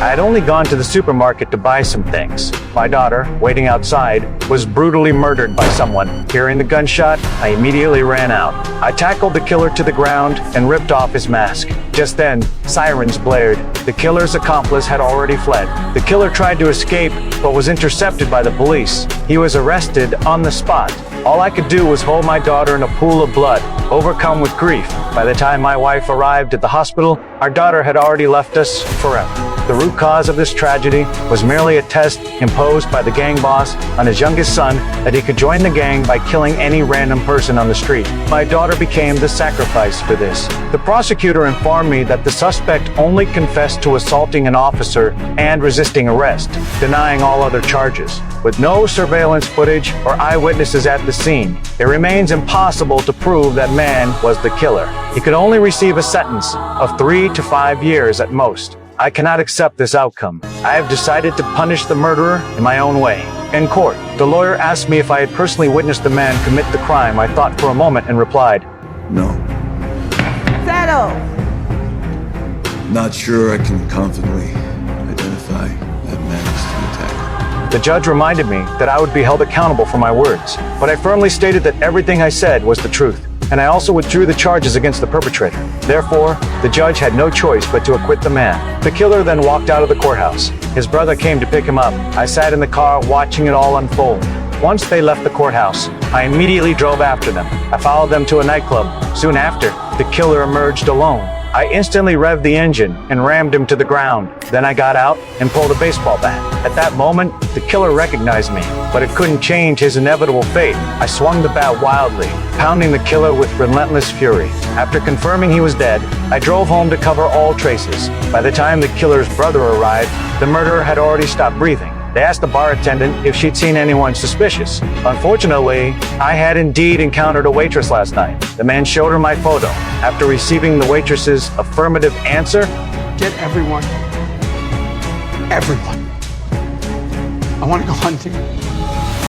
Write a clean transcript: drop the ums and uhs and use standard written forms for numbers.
I had only gone to the supermarket to buy some things. My daughter, waiting outside, was brutally murdered by someone. Hearing the gunshot, I immediately ran out. I tackled the killer to the ground and ripped off his mask. Just then, sirens blared. The killer's accomplice had already fled. The killer tried to escape, but was intercepted by the police. He was arrested on the spot. All I could do was hold my daughter in a pool of blood, overcome with grief. By the time my wife arrived at the hospital, our daughter had already left us forever. The root cause of this tragedy was merely a test imposed by the gang boss on his youngest son that he could join the gang by killing any random person on the street. My daughter became the sacrifice for this. The prosecutor informed me that the suspect only confessed to assaulting an officer and resisting arrest, denying all other charges. With no surveillance footage or eyewitnesses at the scene, it remains impossible to prove that man was the killer. He could only receive a sentence of 3 to 5 years at most. I cannot accept this outcome. I have decided to punish the murderer in my own way. In court, the lawyer asked me if I had personally witnessed the man commit the crime. I thought for a moment and replied, No. Settle. Not sure I can confidently identify that man's to attack. The judge reminded me that I would be held accountable for my words, but I firmly stated that everything I said was the truth, and I also withdrew the charges against the perpetrator. Therefore, the judge had no choice but to acquit the man. The killer then walked out of the courthouse. His brother came to pick him up. I sat in the car watching it all unfold. Once they left the courthouse, I immediately drove after them. I followed them to a nightclub. Soon after, the killer emerged alone. I instantly revved the engine and rammed him to the ground. Then I got out and pulled a baseball bat. At that moment, the killer recognized me, but it couldn't change his inevitable fate. I swung the bat wildly, pounding the killer with relentless fury. After confirming he was dead, I drove home to cover all traces. By the time the killer's brother arrived, the murderer had already stopped breathing. They asked the bar attendant if she'd seen anyone suspicious. Unfortunately, I had indeed encountered a waitress last night. The man showed her my photo. After receiving the waitress's affirmative answer, Get everyone. Everyone. I want to go hunting.